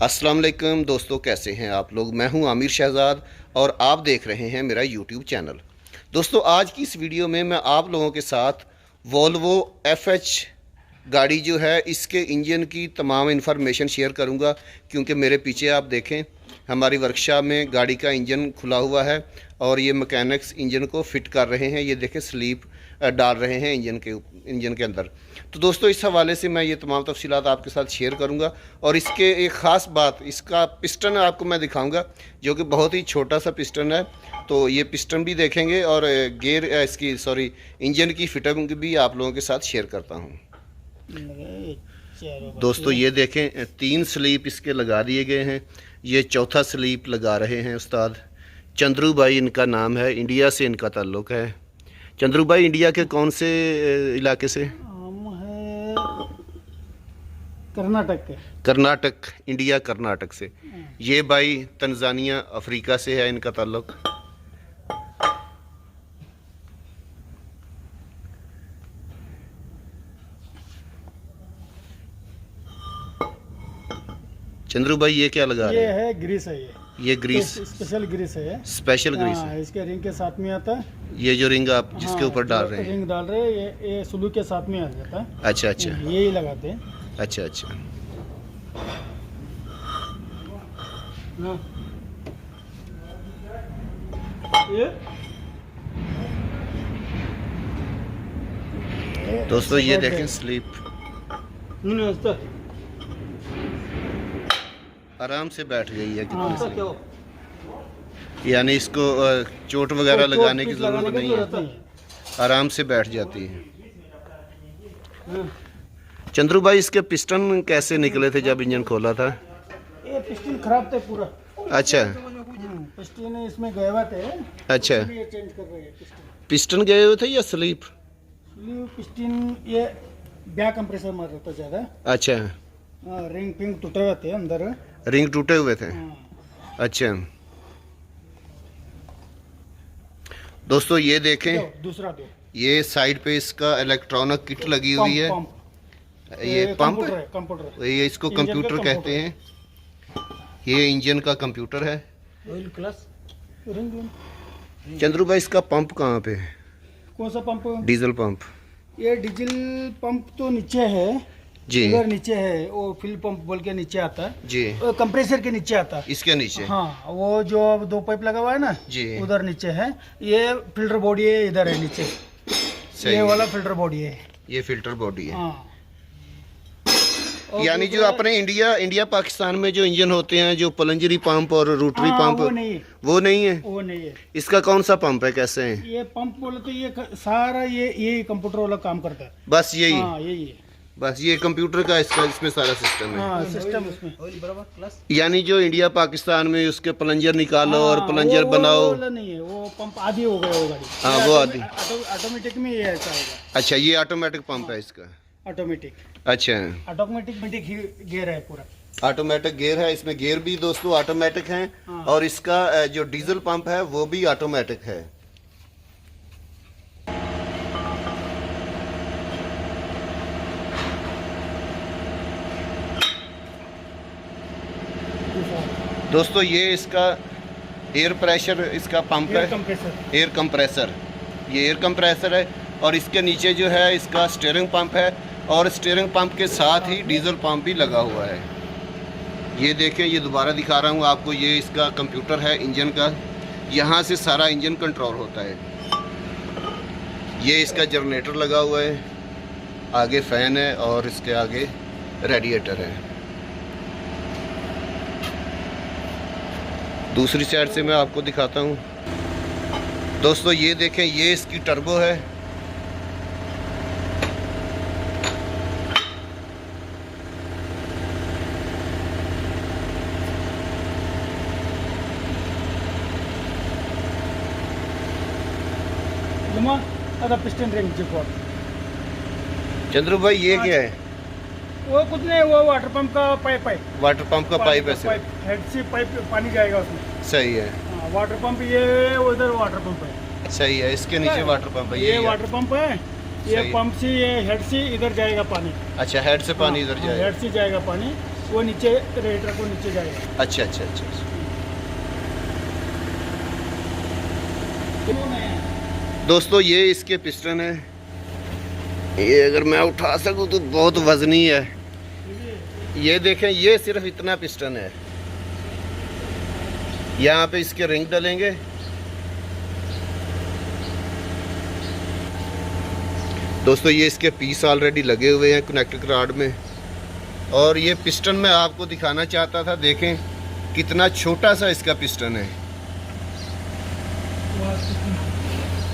अस्सलाम वालेकुम दोस्तों, कैसे हैं आप लोग। मैं हूं आमिर शहजाद और आप देख रहे हैं मेरा यूट्यूब चैनल। दोस्तों, आज की इस वीडियो में मैं आप लोगों के साथ वोल्वो FH गाड़ी जो है इसके इंजन की तमाम इन्फॉर्मेशन शेयर करूंगा, क्योंकि मेरे पीछे आप देखें हमारी वर्कशॉप में गाड़ी का इंजन खुला हुआ है और ये मैकेनिक्स इंजन को फिट कर रहे हैं। ये देखें स्लीप डाल रहे हैं इंजन के अंदर। तो दोस्तों, इस हवाले से मैं ये तमाम तफसीलात आपके साथ शेयर करूंगा। और इसके एक ख़ास बात, इसका पिस्टन आपको मैं दिखाऊंगा जो कि बहुत ही छोटा सा पिस्टन है। तो ये पिस्टन भी देखेंगे और गेयर इंजन की फिटिंग भी आप लोगों के साथ शेयर करता हूँ। दोस्तों, ये देखें 3 स्लीप इसके लगा दिए गए हैं। ये चौथा स्लीप लगा रहे हैं उस्ताद चंद्रू भाई, इनका नाम है। इंडिया से इनका ताल्लुक़ है। चंद्रू भाई इंडिया के कौन से इलाके से? हम है कर्नाटक के। कर्नाटक, इंडिया कर्नाटक से। ये भाई तंजानिया अफ्रीका से है इनका ताल्लुक़। चंद्रू भाई ये क्या लगा रहे हैं? ये है ग्रीस है। ये ग्रीस स्पेशल ग्रीस है। स्पेशल ग्रीस है। इसके रिंग के साथ में आता है। ये जो रिंग आप जिसके ऊपर डाल रहे हैं, रिंग डाल रहे हैं, ये स्लू के साथ में आ जाता है। अच्छा अच्छा, यही लगाते हैं। अच्छा अच्छा। दोस्तों, ये देखें स्लीप आराम से बैठ गई है कितने से। यानी इसको चोट वगैरह लगाने की ज़रूरत नहीं है, आराम से बैठ जाती है। चंद्रू भाई, इसके पिस्टन कैसे निकले थे जब इंजन खोला था? ये पिस्टन खराब था पूरा। अच्छा, पिस्टन इसमें गए हुए थे। अच्छा, ये चेंज कर रहे हैं पिस्टन गए हुए थे या स्लीप? पिस्टन ये बैक कंप्रेसर मार रहा था ज़्यादा। अच्छा, रिंग पिंग टूटे हुए थे अंदर। रिंग टूटे हुए थे। अच्छा दोस्तों, ये देखें दूसरा दो। ये साइड पे इसका इलेक्ट्रॉनिक किट लगी हुई है। ये पंप है, कंप्यूटर। ये इसको कंप्यूटर कहते हैं। ये इंजन का कंप्यूटर है। Oil class ring. चंद्रू भाई, इसका पंप कहाँ पे है? कौन सा पंप? Diesel pump. ये डीजल पंप तो नीचे है जी, इधर नीचे है। वो फिल पंप बोल के नीचे आता है जी, कंप्रेसर के नीचे आता है। इसके नीचे। हाँ, वो जो अब 2 पाइप लगा हुआ है ना जी, उधर नीचे है। ये फिल्टर बॉडी है, इधर है नीचे। ये वाला फिल्टर बॉडी है। ये फिल्टर बॉडी है। हाँ। यानी जो अपने इंडिया पाकिस्तान में जो इंजन होते हैं, जो प्लंजरी पंप और रोटरी पंप, वो नहीं है। वो नहीं है। वो नहीं है। इसका कौन सा पंप है, कैसे है? ये पंप बोले तो ये सारा ये कंप्यूटर वाला काम करता है। बस यही? हाँ, यही है। बस ये कंप्यूटर का इसमें सारा सिस्टम है। हाँ, सिस्टम उसमें। यानी जो इंडिया पाकिस्तान में उसके प्लंजर निकालो और प्लंजर बनाओ। वो नहीं है, वो पंप आधी हो गया वो गाड़ी। हाँ, वो आधी। ऑटोमेटिक में ये ऐसा होगा। अच्छा, ये ऑटोमेटिक पंप है इसका। ऑटोमेटिक। अच्छा, ऑटोमेटिक गियर है पूरा। ऑटोमेटिक गियर है इसमें। गियर भी दोस्तों ऑटोमेटिक हैं। हाँ। और इसका जो डीजल पंप है वो भी ऑटोमेटिक है। दोस्तों, ये इसका एयर प्रेशर, इसका पंप है, एयर कंप्रेसर। ये एयर कंप्रेसर है और इसके नीचे जो है इसका स्टीयरिंग पंप है और स्टीयरिंग पंप के साथ ही डीजल पंप भी लगा हुआ है। ये देखें, ये दोबारा दिखा रहा हूँ आपको। ये इसका कंप्यूटर है इंजन का। यहाँ से सारा इंजन कंट्रोल होता है। ये इसका जनरेटर लगा हुआ है, आगे फैन है और इसके आगे रेडिएटर है। दूसरी साइड से मैं आपको दिखाता हूँ। दोस्तों, ये देखें, ये इसकी टर्बो है। Piston ring जिपोर्ट। चंद्रू भाई, ये क्या है? वो कुछ नहीं, वो वाटर पंप का पाइप है। वाटर पंप का पाइप है। हेड से पाइप पानी जाएगा उसमें। सही है। वाटर पंप ये उधर वाटर पंप है। सही है, इसके नीचे वाटर पंप है। ये वाटर पंप है। ये पंप से, ये हेड से इधर जाएगा पानी। अच्छा, हेड से पानी इधर जाएगा। हेड से जाएगा पानी। वो नीचे रेडिएटर को नीचे जाएगा। अच्छा अच्छा अच्छा अच्छा। दोस्तों ये इसके पिस्टन है, ये अगर मैं उठा सकूं तो बहुत वजनी है। ये देखें, ये सिर्फ इतना पिस्टन है। यहाँ पे इसके रिंग डलेंगे। दोस्तों ये इसके पीस ऑलरेडी लगे हुए हैं कनेक्टर रॉड में। और ये पिस्टन मैं आपको दिखाना चाहता था, देखें कितना छोटा सा इसका पिस्टन है।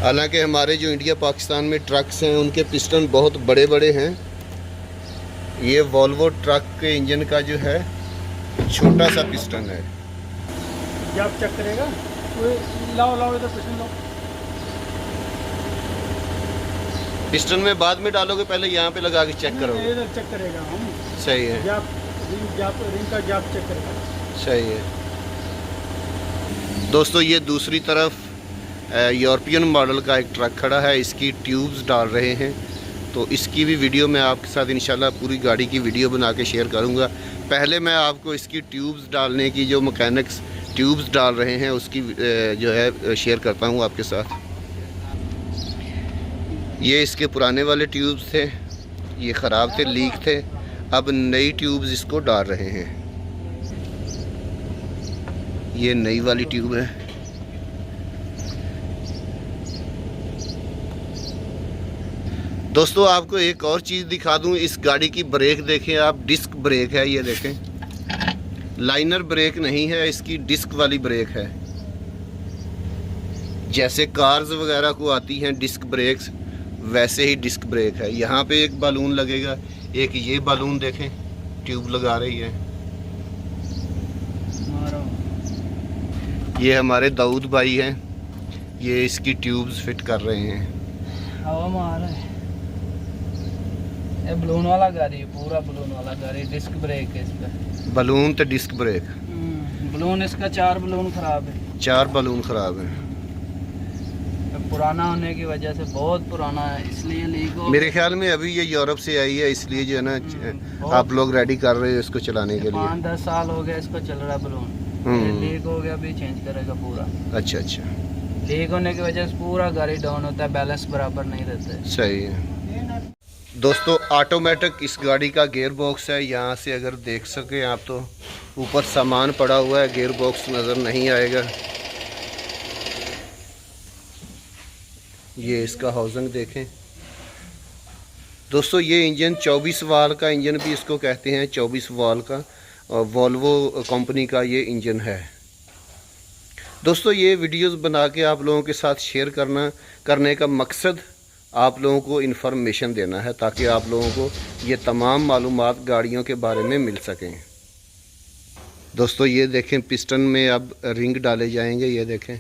हालांकि हमारे जो इंडिया पाकिस्तान में ट्रक्स हैं उनके पिस्टन बहुत बड़े बड़े हैं। ये वॉल्वो ट्रक के इंजन का जो है छोटा सा पिस्टन है। जब चेक करेगा वो लाओ इधर पिस्टन लाओ। पिस्टन में बाद में डालोगे, पहले यहाँ पे लगा के चेक करोगे? इधर चेक करेगा हम। सही है। रिंग का जब चेक करेगा। सही है। दोस्तों ये दूसरी तरफ यूरोपियन मॉडल का एक ट्रक खड़ा है, इसकी ट्यूब्स डाल रहे हैं। तो इसकी भी वीडियो मैं आपके साथ इंशाल्लाह पूरी गाड़ी की वीडियो बना के शेयर करूंगा। पहले मैं आपको इसकी ट्यूब्स डालने की, जो मैकेनिक्स ट्यूब्स डाल रहे हैं उसकी जो है शेयर करता हूं आपके साथ। ये इसके पुराने वाले ट्यूब्स थे, ये ख़राब थे, लीक थे। अब नई ट्यूब्स इसको डाल रहे हैं। ये नई वाली ट्यूब है। दोस्तों आपको एक और चीज़ दिखा दूं, इस गाड़ी की ब्रेक देखें आप, डिस्क ब्रेक है। ये देखें, लाइनर ब्रेक नहीं है, इसकी डिस्क वाली ब्रेक है। जैसे कार्स वगैरह को आती हैं डिस्क ब्रेक्स, वैसे ही डिस्क ब्रेक है। यहाँ पे एक बालून लगेगा, एक ये बालून देखें ट्यूब लगा रही है। ये हमारे दाऊद भाई हैं, ये इसकी ट्यूब्स फिट कर रहे हैं। हवा मार रहा है। ये बलून वाला गाड़ी है, पूरा बलून वाला गाड़ी। डिस्क ब्रेक है इस पे। बलून तो डिस्क ब्रेक। बलून इसका 4 बलून खराब है। 4 बलून खराब हैं। पुराना होने की वजह से, बहुत पुराना है इसलिए लीक हो। मेरे ख्याल में अभी ये यूरोप से आई है, इसलिए जो है ना आप लोग रेडी कर रहे हो इसको चलाने के लिए। 5-10 साल हो गया इसको चल रहा बलून। लीक हो गया, अभी चेंज करेगा पूरा। अच्छा अच्छा। लीक होने की वजह से पूरा गाड़ी डाउन होता है, बैलेंस बराबर नहीं रहता है। सही है। दोस्तों ऑटोमेटिक इस गाड़ी का गियर बॉक्स है। यहाँ से अगर देख सकें आप तो ऊपर सामान पड़ा हुआ है, गियर बॉक्स नज़र नहीं आएगा। ये इसका हाउसिंग देखें। दोस्तों ये इंजन 24 वाल का इंजन भी इसको कहते हैं, 24 वाल का, और वॉल्वो कंपनी का ये इंजन है। दोस्तों ये वीडियोस बना के आप लोगों के साथ शेयर करने का मकसद आप लोगों को इन्फॉर्मेशन देना है, ताकि आप लोगों को ये तमाम मालूमात गाड़ियों के बारे में मिल सकें। दोस्तों ये देखें, पिस्टन में अब रिंग डाले जाएंगे। ये देखें,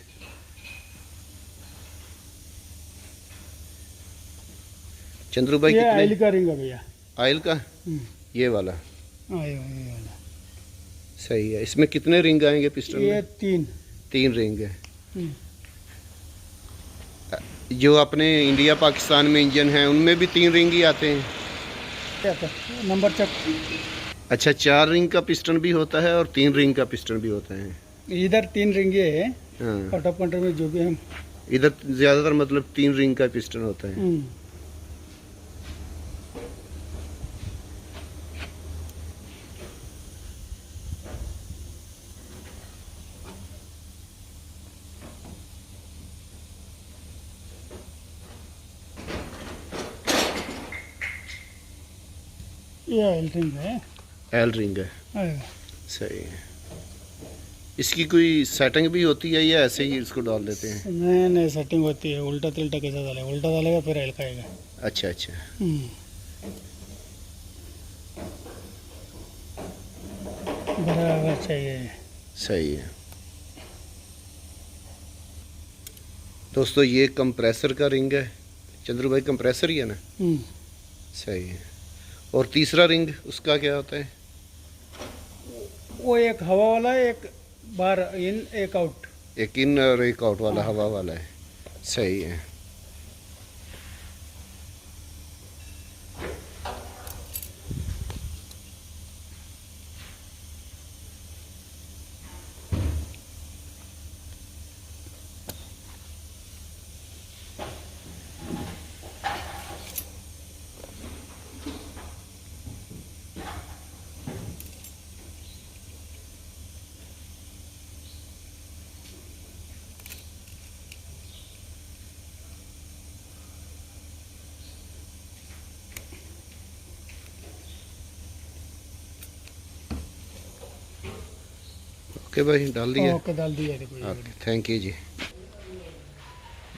चंद्रू भाई, ये कितने? ऑयल का रिंग है भैया। ऑयल का? ये वाला। ये वाला सही है। इसमें कितने रिंग आएंगे पिस्टन ये में? 3 रिंग है। हम्म। जो अपने इंडिया पाकिस्तान में इंजन है उनमें भी 3 रिंग ही आते हैं। Number check. अच्छा, 4 रिंग का पिस्टन भी होता है और 3 रिंग का पिस्टन भी होता है। इधर 3 रिंगे है। हाँ, आउट ऑफ कंट्री में जो भी हम इधर ज़्यादातर मतलब 3 रिंग का पिस्टन होता है। ये ऑयल रिंग है। एल रिंग है। आएगा। सही है। इसकी कोई सेटिंग भी होती है या ऐसे ही इसको डाल देते हैं? नहीं सेटिंग होती है। उल्टा तिल्टा कैसे डालेगा? उल्टा डालेगा फिर ऑयल खाएगा। अच्छा अच्छा। बराबर चाहिए। सही है। दोस्तों ये कंप्रेसर का रिंग है। चंद्रू भाई कंप्रेसर ही है ना? सही है। और तीसरा रिंग उसका क्या होता है? वो एक हवा वाला है, एक बाहर इन एक आउट। एक इन और एक आउट वाला हवा वाला है। सही है। ओके भाई, डाल दिया। ओके, डाल दिया। देखो ये ओके, थैंक यू जी।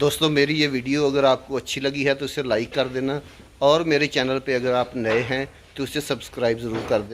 दोस्तों मेरी ये वीडियो अगर आपको अच्छी लगी है तो इसे लाइक कर देना, और मेरे चैनल पे अगर आप नए हैं तो इसे सब्सक्राइब ज़रूर कर देना।